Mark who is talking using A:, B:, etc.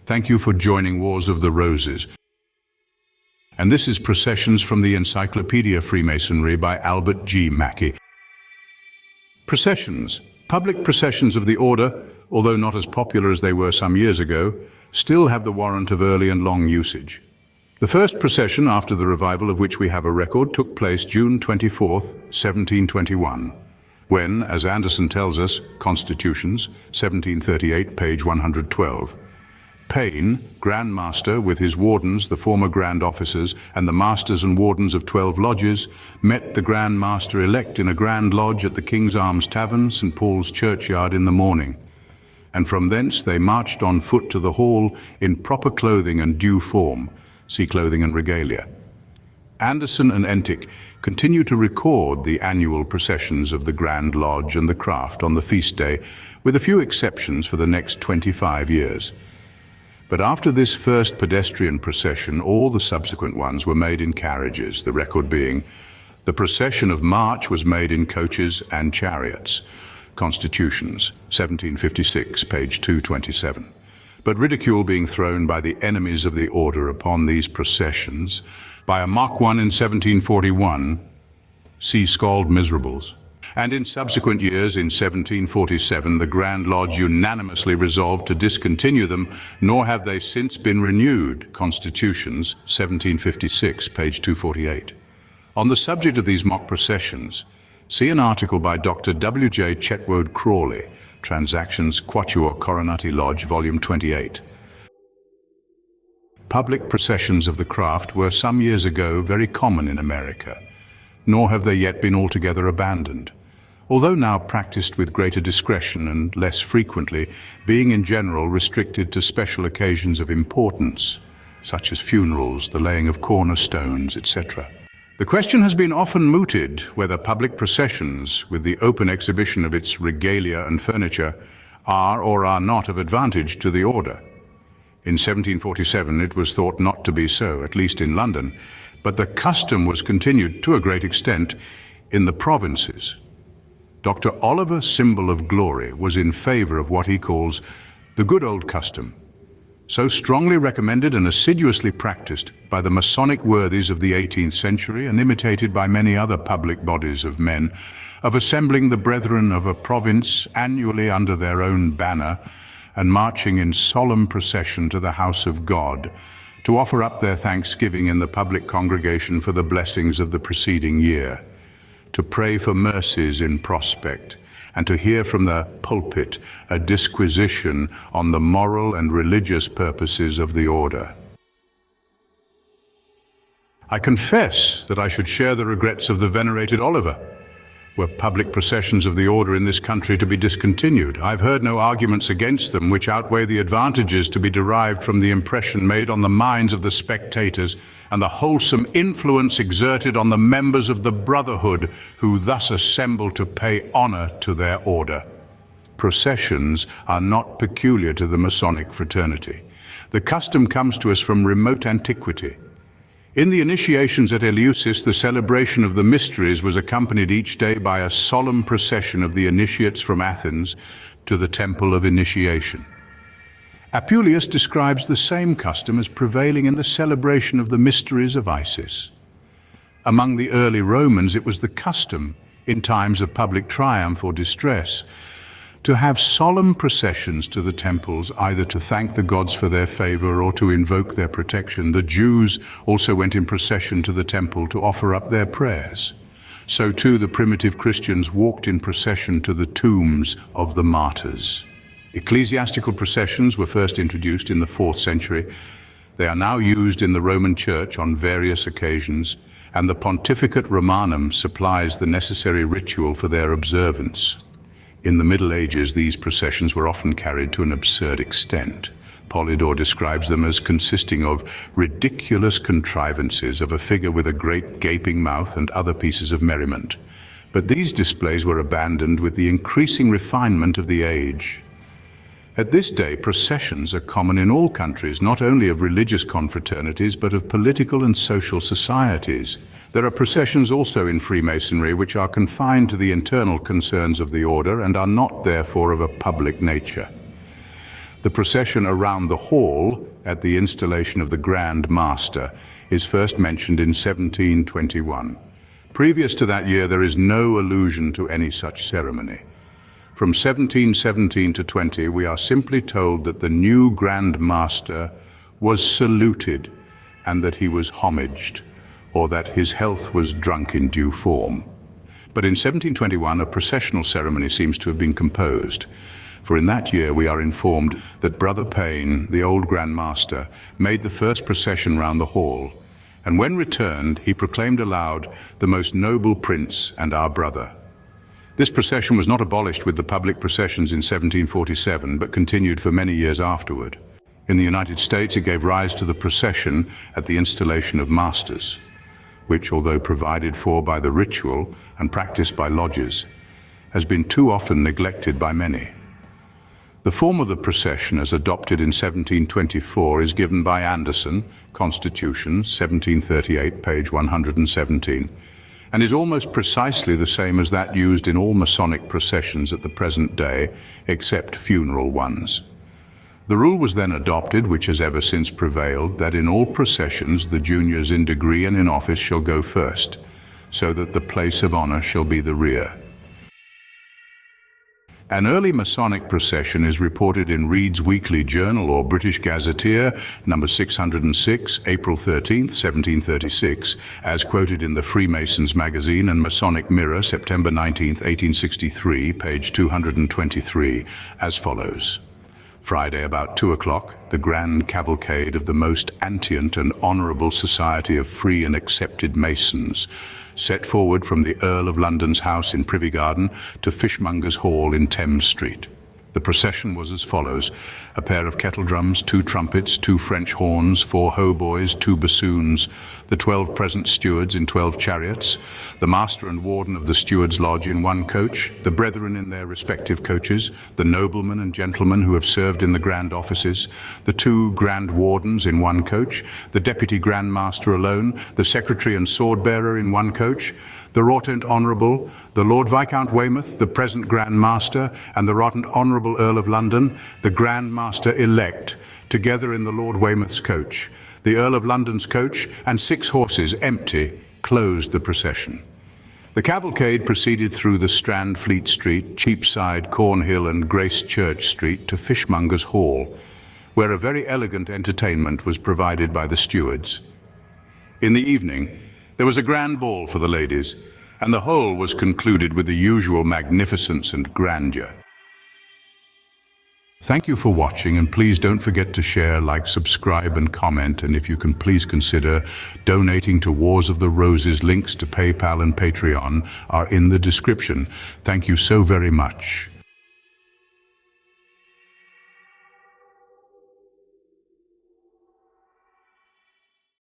A: Thank you for joining Wars of the Roses. And this is Processions from the Encyclopedia of Freemasonry by Albert G. Mackey. Processions. Public processions of the order, although not as popular as they were some years ago, still have the warrant of early and long usage. The first procession after the revival of which we have a record took place June 24th, 1721, when, as Anderson tells us, Constitutions, 1738, page 112, Payne, Grand Master, with his wardens, the former Grand Officers, and the Masters and Wardens of 12 lodges, met the Grand Master-elect in a Grand Lodge at the King's Arms Tavern, St. Paul's Churchyard, in the morning. And from thence they marched on foot to the hall in proper clothing and due form. See Clothing and Regalia. Anderson and Entick continue to record the annual processions of the Grand Lodge and the craft on the feast day, with a few exceptions for the next 25 years. But after this first pedestrian procession, all the subsequent ones were made in carriages, the record being, the procession of march was made in coaches and chariots. Constitutions, 1756, page 227. But ridicule being thrown by the enemies of the order upon these processions, by a mock one in 1741, see Scald Miserables. And in subsequent years, in 1747, the Grand Lodge unanimously resolved to discontinue them, nor have they since been renewed. Constitutions, 1756, page 248. On the subject of these mock processions, see an article by Dr. W.J. Chetwode Crawley, Transactions Quatuor Coronati Lodge, volume 28. Public processions of the craft were some years ago very common in America, nor have they yet been altogether abandoned, although now practiced with greater discretion and less frequently, being in general restricted to special occasions of importance, such as funerals, the laying of cornerstones, etc. The question has been often mooted whether public processions, with the open exhibition of its regalia and furniture, are or are not of advantage to the order. In 1747 it was thought not to be so, at least in London, but the custom was continued to a great extent in the provinces. Dr. Oliver Symbol of Glory was in favor of what he calls the good old custom, so strongly recommended and assiduously practiced by the Masonic worthies of the 18th century and imitated by many other public bodies of men, of assembling the brethren of a province annually under their own banner and marching in solemn procession to the house of God to offer up their thanksgiving in the public congregation for the blessings of the preceding year, to pray for mercies in prospect, and to hear from the pulpit a disquisition on the moral and religious purposes of the order. I confess that I should share the regrets of the venerated Oliver, were public processions of the order in this country to be discontinued. I've heard no arguments against them which outweigh the advantages to be derived from the impression made on the minds of the spectators and the wholesome influence exerted on the members of the brotherhood who thus assemble to pay honor to their order. Processions are not peculiar to the Masonic fraternity. The custom comes to us from remote antiquity. In the initiations at Eleusis, the celebration of the mysteries was accompanied each day by a solemn procession of the initiates from Athens to the temple of initiation. Apuleius describes the same custom as prevailing in the celebration of the mysteries of Isis. Among the early Romans, it was the custom, in times of public triumph or distress, to have solemn processions to the temples, either to thank the gods for their favor or to invoke their protection. The Jews also went in procession to the temple to offer up their prayers. So too the primitive Christians walked in procession to the tombs of the martyrs. Ecclesiastical processions were first introduced in the 4th century. They are now used in the Roman Church on various occasions, and the Pontificate Romanum supplies the necessary ritual for their observance. In the Middle Ages, these processions were often carried to an absurd extent. Polydore describes them as consisting of ridiculous contrivances of a figure with a great gaping mouth and other pieces of merriment. But these displays were abandoned with the increasing refinement of the age. At this day, processions are common in all countries, not only of religious confraternities, but of political and social societies. There are processions also in Freemasonry which are confined to the internal concerns of the order and are not therefore of a public nature. The procession around the hall at the installation of the Grand Master is first mentioned in 1721. Previous to that year, there is no allusion to any such ceremony. From 1717 to 20, we are simply told that the new Grand Master was saluted and that he was homaged, or that his health was drunk in due form. But in 1721, a processional ceremony seems to have been composed, for in that year we are informed that Brother Payne, the old Grand Master, made the first procession round the hall, and when returned, he proclaimed aloud, "The most noble prince and our brother." This procession was not abolished with the public processions in 1747, but continued for many years afterward. In the United States, it gave rise to the procession at the installation of masters, which, although provided for by the ritual and practiced by lodges, has been too often neglected by many. The form of the procession, as adopted in 1724, is given by Anderson, Constitution, 1738, page 117, and is almost precisely the same as that used in all Masonic processions at the present day, except funeral ones. The rule was then adopted, which has ever since prevailed, that in all processions the juniors in degree and in office shall go first, so that the place of honor shall be the rear. An early Masonic procession is reported in Reed's Weekly Journal or British Gazetteer, number 606, April 13, 1736, as quoted in the Freemasons magazine and Masonic Mirror, September 19, 1863, page 223, as follows. Friday about 2 o'clock, the grand cavalcade of the most antient and honourable Society of Free and Accepted Masons set forward from the Earl of London's house in Privy Garden to Fishmongers' Hall in Thames Street. The procession was as follows: a pair of kettle drums, 2 trumpets, 2 French horns, 4 hautboys, 2 bassoons, the 12 present stewards in 12 chariots, the Master and Warden of the Stewards' Lodge in 1 coach, the brethren in their respective coaches, the noblemen and gentlemen who have served in the grand offices, the 2 Grand Wardens in 1 coach, the Deputy Grand Master alone, the Secretary and Sword-bearer in 1 coach, the Right Honourable, the Lord Viscount Weymouth, the present Grand Master, and the Right Honourable Earl of London, the Grand Master-elect, together in the Lord Weymouth's coach. The Earl of London's coach and 6 horses, empty, closed the procession. The cavalcade proceeded through the Strand, Fleet Street, Cheapside, Cornhill and Grace Church Street to Fishmongers' Hall, where a very elegant entertainment was provided by the stewards. In the evening, there was a grand ball for the ladies, and the whole was concluded with the usual magnificence and grandeur. Thank you for watching, and please don't forget to share, like, subscribe and comment, and if you can, please consider donating to Wars of the Roses. Links to PayPal and Patreon are in the description. Thank you so very much.